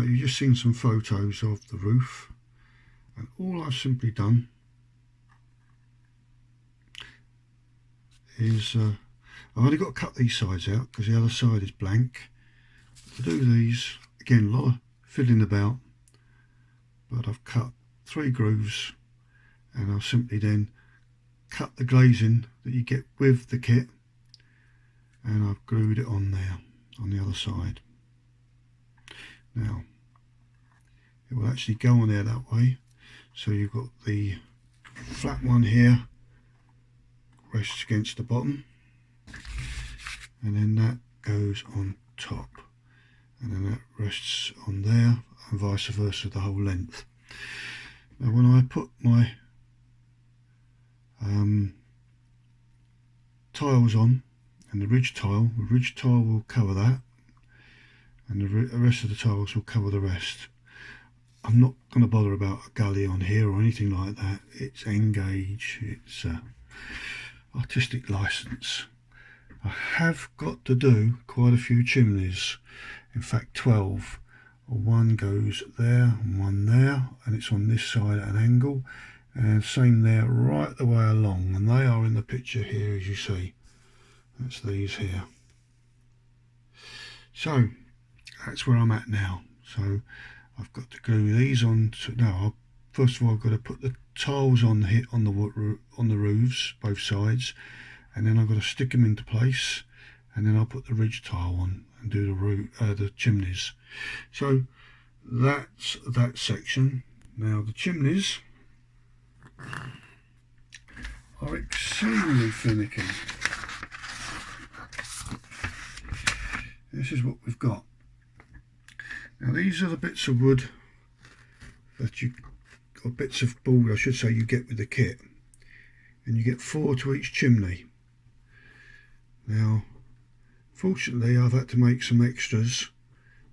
Right, you've just seen some photos of the roof, and all I've simply done is I've only got to cut these sides out because the other side is blank. To do these, again, a lot of fiddling about, but I've cut 3 grooves, and I'll simply then cut the glazing that you get with the kit, and I've glued it on there on the other side. Now it will actually go on there that way, so you've got the flat one here rests against the bottom, and then that goes on top, and then that rests on there, and vice versa the whole length. Now when I put my tiles on, and the ridge tile will cover that, and the rest of the tiles will cover the rest. I'm not going to bother about a gully on here or anything like that. It's N-gauge, it's artistic license. I have got to do quite a few chimneys, in fact 12. One goes there and one there, and it's on this side at an angle, and same there right the way along, and they are in the picture here as you see. That's these here. So that's where I'm at now. So I've got to glue these on to, now first of all I've got to put the tiles on the roofs, both sides, and then I've got to stick them into place, and then I'll put the ridge tile on and do the chimneys. So that's that section. Now the chimneys are extremely finicky. This is what we've got. Now these are the bits of wood that or bits of board I should say you get with the kit, and you get 4 to each chimney. Now fortunately I've had to make some extras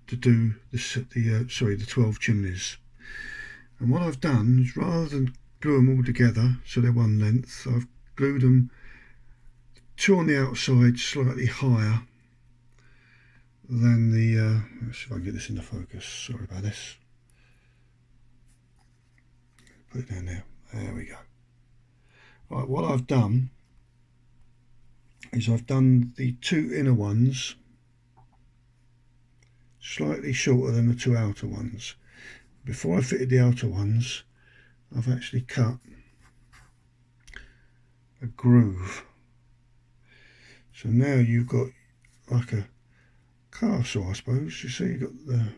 to do the 12 chimneys, and what I've done is, rather than glue them all together so they're one length, I've glued them 2 on the outside slightly higher than the let's see if I can get this into focus, sorry about this, put it down there, there we go. Right, what I've done is I've done the 2 inner ones slightly shorter than the 2 outer ones. Before I fitted the outer ones, I've actually cut a groove, so now you've got like a castle, I suppose. You see you've got the,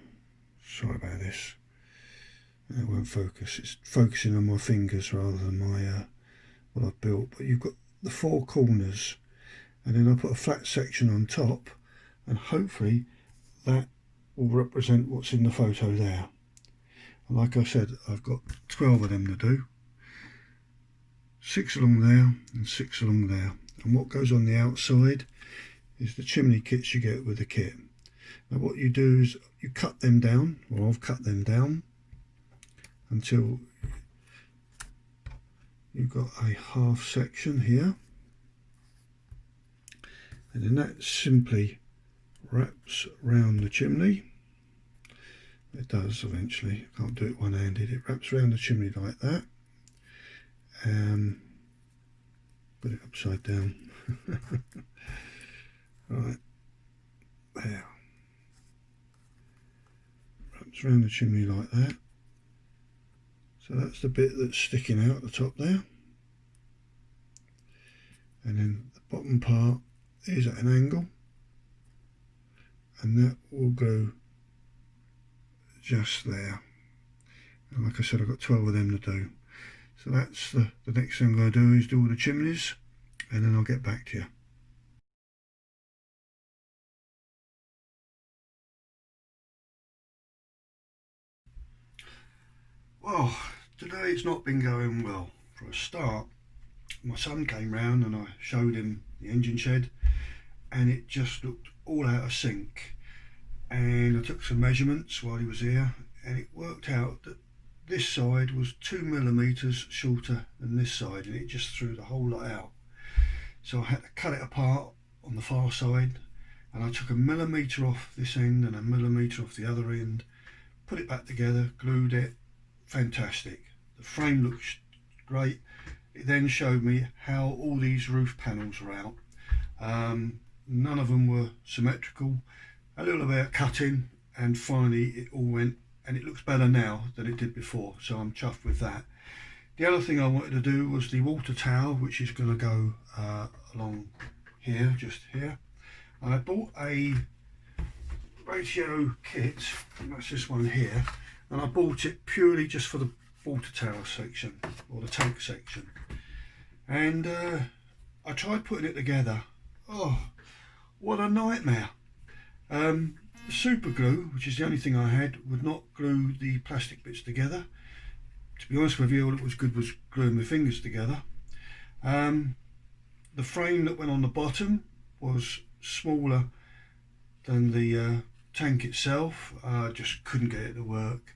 sorry about this, it won't focus, it's focusing on my fingers rather than my what I've built, but you've got the 4 corners, and then I'll put a flat section on top, and hopefully that will represent what's in the photo there. And like I said, I've got 12 of them to do, 6 along there and 6 along there, and what goes on the outside is the chimney kits you get with the kit. Now what you do is you cut them down, or I've cut them down until you've got a half section here, and then that simply wraps round the chimney. It does eventually, I can't do it one-handed, it wraps around the chimney like that, put it upside down, right there, wraps around the chimney like that. So that's the bit that's sticking out the top there, and then the bottom part is at an angle, and that will go just there. And like I said, I've got 12 of them to do. So that's the next thing I'm going to do is do all the chimneys, and then I'll get back to you. Well, today it's not been going well. For a start, my son came round and I showed him the engine shed, and it just looked all out of sync. And I took some measurements while he was here, and it worked out that this side was 2mm shorter than this side, and it just threw the whole lot out. So I had to cut it apart on the far side, and I took 1mm off this end and 1mm off the other end, put it back together, glued it, fantastic. The frame looks great. It then showed me how all these roof panels are out. None of them were symmetrical, a little bit of cutting, and finally it all went, and it looks better now than it did before, so I'm chuffed with that. The other thing I wanted to do was the water tower, which is going to go along here, just here. I bought a ratio kit, and that's this one here, and I bought it purely just for the water tower section, or the tank section. And I tried putting it together. Oh, what a nightmare. The super glue, which is the only thing I had, would not glue the plastic bits together. To be honest with you, all it was good was gluing my fingers together. The frame that went on the bottom was smaller than the tank itself. I just couldn't get it to work.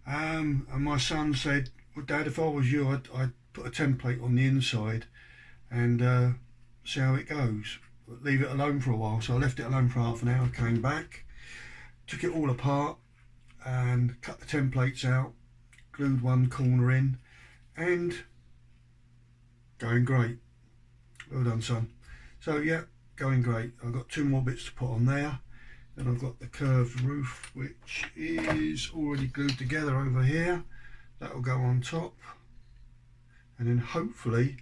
And my son said, well, Dad, if I was you, I'd put a template on the inside and see how it goes. But leave it alone for a while. So I left it alone for half an hour, came back, took it all apart and cut the templates out, glued one corner in, and going great. Well done, son. So yeah, going great. I've got two more bits to put on there. Then I've got the curved roof, which is already glued together over here. That will go on top, and then hopefully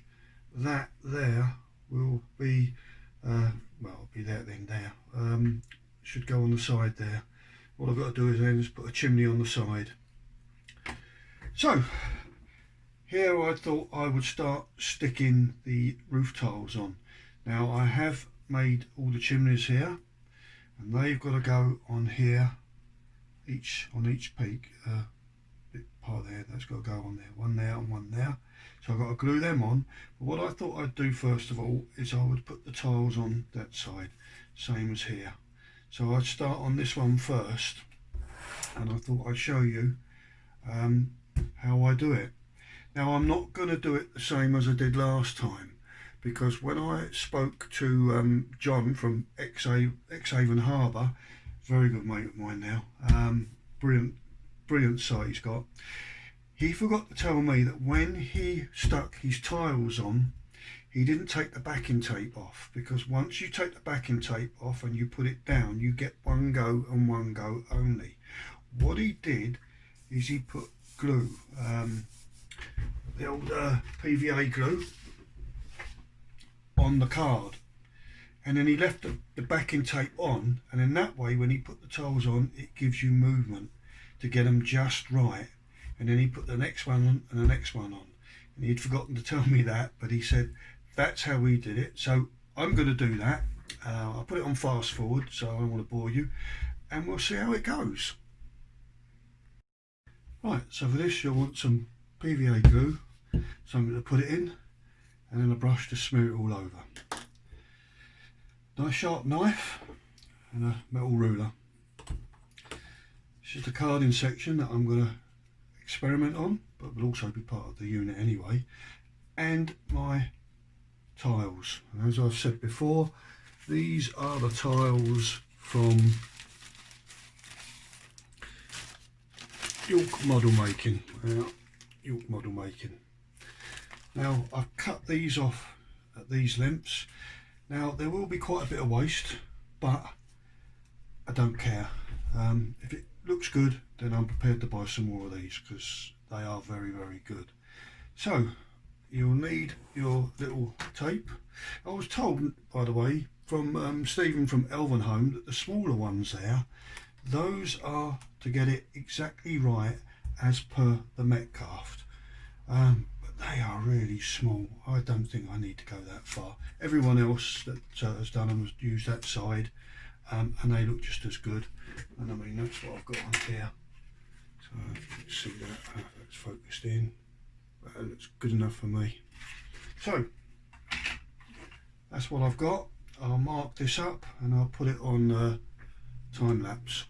that there will be well, it'll be there then. There should go on the side there. What I've got to do is then just put a chimney on the side. So here I thought I would start sticking the roof tiles on. Now I have made all the chimneys here, and they've got to go on here, on each peak. Bit part there, that's got to go on there, one there and one there. So I've got to glue them on. But what I thought I'd do first of all is I would put the tiles on that side, same as here. So I'd start on this one first, and I thought I'd show you how I do it. Now I'm not going to do it the same as I did last time, because when I spoke to John from Exhaven Harbour, very good mate of mine now, brilliant site he's got, he forgot to tell me that when he stuck his tiles on, he didn't take the backing tape off, because once you take the backing tape off and you put it down, you get one go and one go only. What he did is he put glue, the old PVA glue, on the card, and then he left the backing tape on, and in that way when he put the tiles on, it gives you movement to get them just right. And then he put the next one on and the next one on, and he'd forgotten to tell me that, but he said that's how we did it. So I'm going to do that. I'll put it on fast forward so I don't want to bore you, and we'll see how it goes. Right, so for this you'll want some PVA glue, something to put it in, and then a brush to smear it all over. Nice sharp knife and a metal ruler. This is the carding section that I'm going to experiment on, but will also be part of the unit anyway, and my tiles. And as I've said before, these are the tiles from York model making. York model making. Now I've cut these off at these lengths. Now there will be quite a bit of waste, but I don't care. If it looks good, then I'm prepared to buy some more of these, because they are very, very good. So you'll need your little tape. I was told, by the way, from Stephen from Elvenholme, that the smaller ones there, those are to get it exactly right as per the Metcalf. But they are really small. I don't think I need to go that far. Everyone else that has done them has used that side, and they look just as good. And I mean, that's what I've got on here. So let's see that, that's focused in. That looks good enough for me. So that's what I've got. I'll mark this up and I'll put it on time lapse.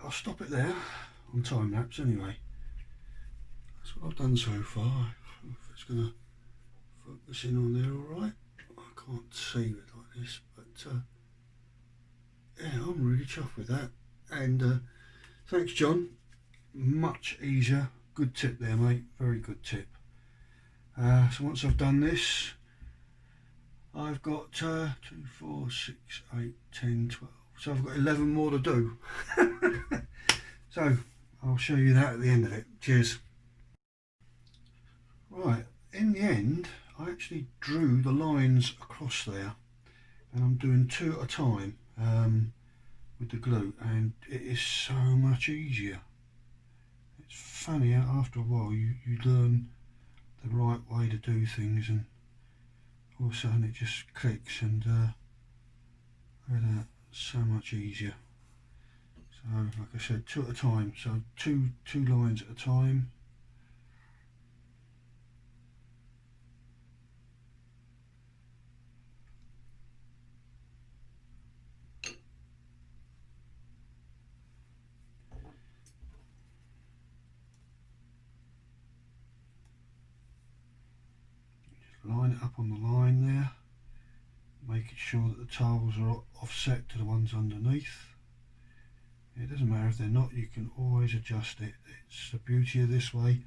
I'll stop it there on time lapse anyway. That's what I've done so far. I don't know if it's going to focus in on there alright. I can't see it like this, but yeah, I'm really chuffed with that. And thanks, John. Much easier. Good tip there, mate. Very good tip. So once I've done this, I've got 2, 4, 6, 8, 10, 12. So I've got 11 more to do. So I'll show you that at the end of it. Cheers. Right, in the end, I actually drew the lines across there, and I'm doing 2 at a time with the glue, and it is so much easier. It's funny how after a while you learn the right way to do things, and all of a sudden it just clicks, and so much easier. So like I said, 2 at a time, so two lines at a time. Line it up on the line there, making sure that the tiles are offset to the ones underneath. It doesn't matter if they're not, you can always adjust it. It's the beauty of this way,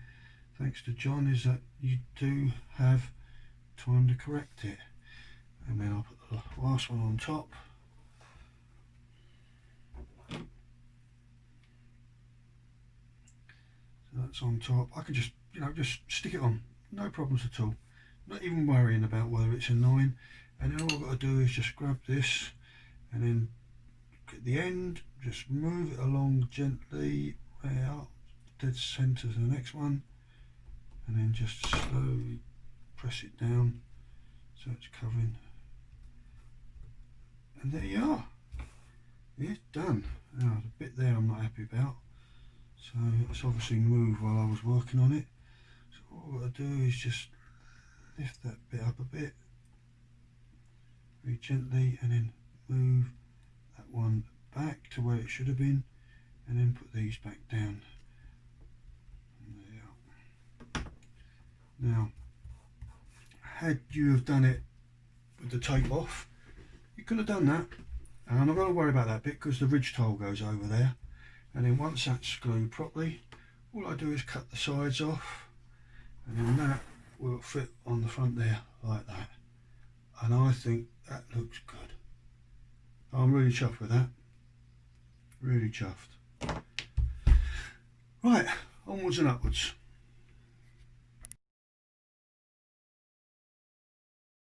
thanks to John, is that you do have time to correct it. And then I'll put the last one on top. So that's on top. I can just, just stick it on, no problems at all. Not even worrying about whether it's a 9. And then all I've got to do is just grab this, and then at the end just move it along gently right out dead centre to the next one, and then just slowly press it down so it's covering, and there you are, it's done. Now the bit there I'm not happy about, so it's obviously moved while I was working on it, so all I've got to do is just lift that bit up a bit very gently, and then move that one back to where it should have been, and then put these back down. There. Now, had you have done it with the tape off, you could have done that, and I'm not going to worry about that bit because the ridge tile goes over there, and then once that's glued properly, all I do is cut the sides off, and then that will fit on the front there like that, and I think that looks good. I'm really chuffed with that. Really chuffed. Right, onwards and upwards.